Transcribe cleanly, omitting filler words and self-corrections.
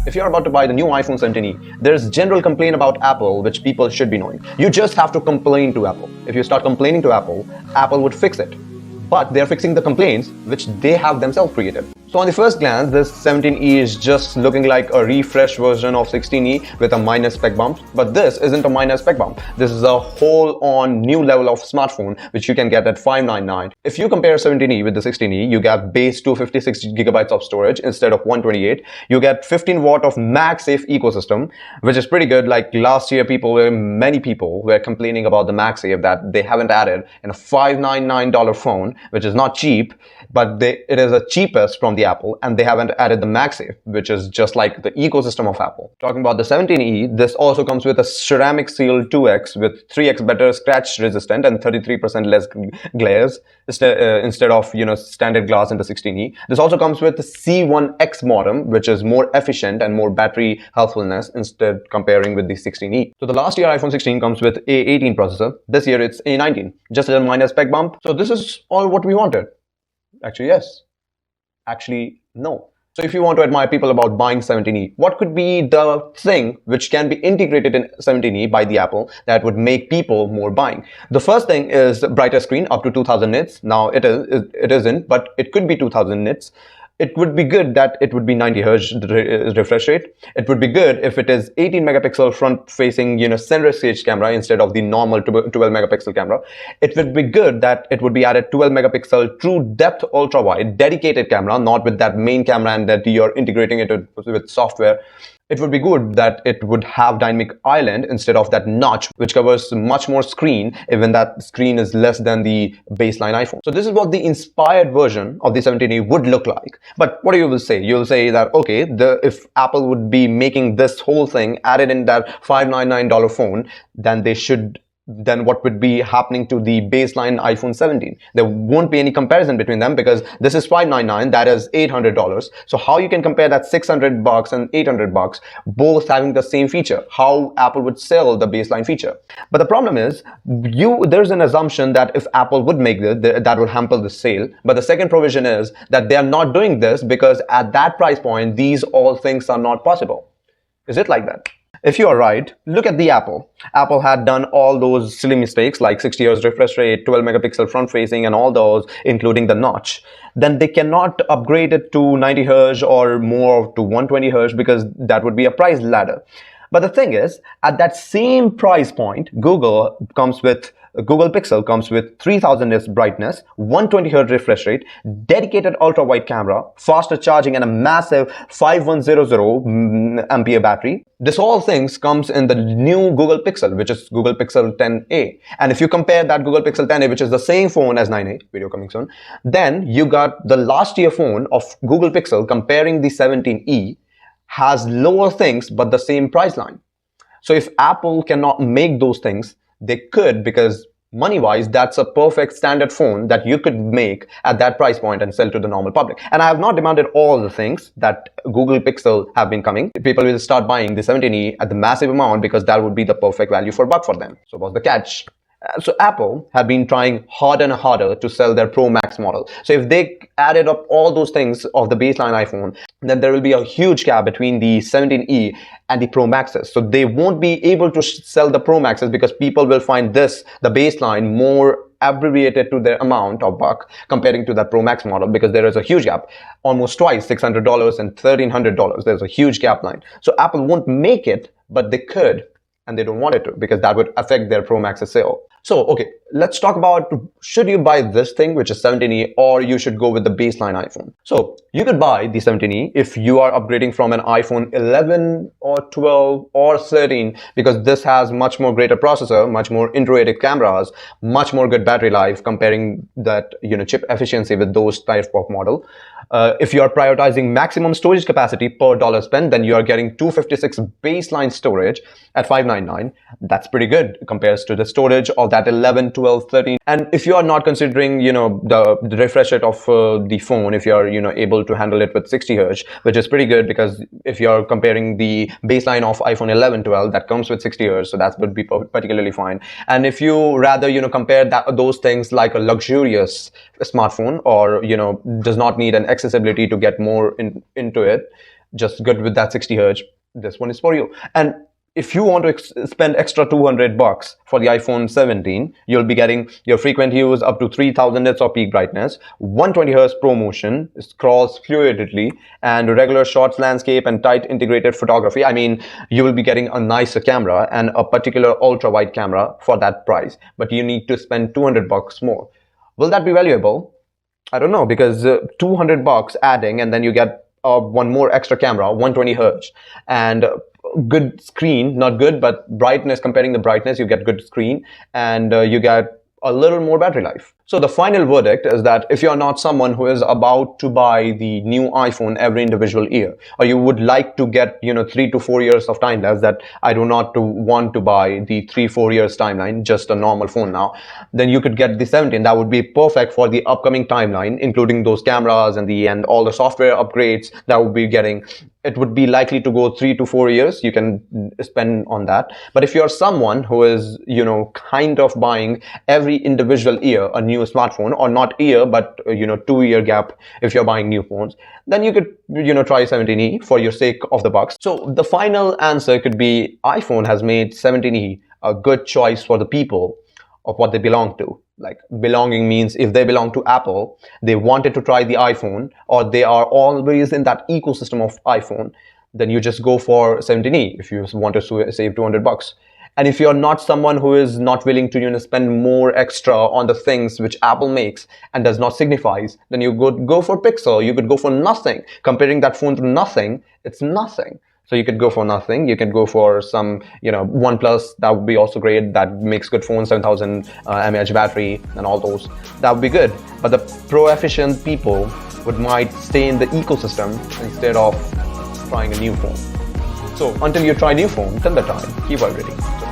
If you're about to buy the new iPhone 17e, there's general complaint about Apple which people should be knowing. You just have to complain to Apple. If you start complaining to Apple, Apple would fix it. But they're fixing the complaints which they have themselves created. So on the first glance, this 17e is just looking like a refreshed version of 16e with a minor spec bump. But this isn't a minor spec bump. This is a whole-on new level of smartphone which you can get at $599. If you compare 17e with the 16e, you get base 256 gigabytes of storage instead of 128. You get 15 watt of MagSafe ecosystem, which is pretty good. Like last year, many people were complaining about the MagSafe that they haven't added in a $599 phone, which is not cheap, but it is the cheapest from the Apple, and they haven't added the MagSafe, which is just like the ecosystem of Apple. Talking about the 17e, this also comes with a ceramic seal 2x with 3x better scratch resistant and 33% less glares instead of standard glass in the 16e. This also comes with the C1X modem, which is more efficient and more battery healthfulness instead comparing with the 16e. So the last year iPhone 16 comes with A18 processor. This year it's A19, just a minor spec bump. So this is all what we wanted. Actually, yes. Actually, no. So if you want to admire people about buying 17e, what could be the thing which can be integrated in 17e by the Apple that would make people more buying? The first thing is brighter screen up to 2000 nits. Now it isn't, but it could be 2000 nits. It would be good that it would be 90 Hz refresh rate. It would be good if it is 18 megapixel front facing, center stage camera instead of the normal 12 megapixel camera. It would be good that it would be added 12 megapixel true depth ultra wide dedicated camera, not with that main camera and that you're integrating it with software. It would be good that it would have dynamic island instead of that notch, which covers much more screen, even that screen is less than the baseline iPhone. So this is what the inspired version of the 17e would look like. But what you will say? You'll say that, okay, if Apple would be making this whole thing added in that $599 phone, then what would be happening to the baseline iPhone 17? There won't be any comparison between them because this is $599, that is $800. So how you can compare that $600 and $800, both having the same feature? How Apple would sell the baseline feature? But the problem is, there's an assumption that if Apple would make this, that would hamper the sale. But the second provision is that they are not doing this because at that price point, these all things are not possible. Is it like that? If you are right, look at the Apple. Apple had done all those silly mistakes like 60 Hz refresh rate, 12 megapixel front facing and all those, including the notch. Then they cannot upgrade it to 90 Hz or more to 120 Hz because that would be a price ladder. But the thing is, at that same price point, Google Pixel comes with 3000 nits brightness, 120 Hz refresh rate, dedicated ultra-wide camera, faster charging and a massive 5100 ampere battery. This all things comes in the new Google Pixel, which is Google Pixel 10a. And if you compare that Google Pixel 10a, which is the same phone as 9a, video coming soon, then you got the last year phone of Google Pixel comparing the 17e has lower things but the same price line. So if Apple cannot make those things, they could, because money-wise, that's a perfect standard phone that you could make at that price point and sell to the normal public. And I have not demanded all the things that Google Pixel have been coming. People will start buying the 17e at the massive amount because that would be the perfect value for buck for them. So what's the catch? So Apple have been trying harder and harder to sell their Pro Max model. So if they added up all those things of the baseline iPhone, then there will be a huge gap between the 17e and the Pro Maxes. So they won't be able to sell the Pro Maxes because people will find the baseline, more abbreviated to their amount of buck comparing to that Pro Max model, because there is a huge gap, almost twice, $600 and $1,300. There's a huge gap line. So Apple won't make it, but they could. And they don't want it to because that would affect their Pro Max's sale. So, okay, let's talk about, should you buy this thing, which is 17e, or you should go with the baseline iPhone? So you could buy the 17e if you are upgrading from an iPhone 11 or 12 or 13, because this has much more greater processor, much more intuitive cameras, much more good battery life comparing that, chip efficiency with those type of model. If you are prioritizing maximum storage capacity per dollar spent, then you are getting 256 baseline storage at $599. That's pretty good compared to the storage of that 11, 12, 13. And if you are not considering, the refresh rate of the phone, if you are, able to handle it with 60 Hz, which is pretty good, because if you are comparing the baseline of iPhone 11, 12, that comes with 60 Hz, so that would be particularly fine. And if you rather, compare those things like a luxurious smartphone, or, does not need an accessibility to get more into it, just good with that 60 hertz, this one is for you. And if you want to spend extra $200 for the iPhone 17, you'll be getting your frequent use up to 3000 nits of peak brightness, 120 hertz pro motion, scrolls fluidly, and regular shots, landscape, and tight integrated photography. I mean, you will be getting a nicer camera and a particular ultra wide camera for that price, but you need to spend $200 more. Will that be valuable? I don't know, because $200 adding, and then you get one more extra camera, 120 hertz, and good screen, not good, but brightness, comparing the brightness, you get good screen, and you get a little more battery life. So the final verdict is that if you're not someone who is about to buy the new iPhone every individual year, or you would like to get 3 to 4 years of time lapse, that I do not want to buy the 3-4 years timeline, just a normal phone now, then you could get the 17. That would be perfect for the upcoming timeline, including those cameras and all the software upgrades that would be getting. It would be likely to go 3 to 4 years. You can spend on that. But if you're someone who is, kind of buying every individual year a new smartphone, or not year, but 2-year gap, if you're buying new phones, then you could, try 17e for your sake of the bucks. So the final answer could be iPhone has made 17e a good choice for the people of what they belong to. Like, belonging means if they belong to Apple, they wanted to try the iPhone, or they are always in that ecosystem of iPhone, then you just go for 17e if you want to save $200. And if you're not someone who is not willing to spend more extra on the things which Apple makes and does not signifies, then you could go for Pixel. You could go for nothing. Comparing that phone to nothing, it's nothing. So you could go for nothing. You could go for some, OnePlus. That would be also great. That makes good phones, 7,000 mAh battery and all those. That would be good. But the pro-efficient people might stay in the ecosystem instead of trying a new phone. So until you try a new phone, till the time, keep upgrading.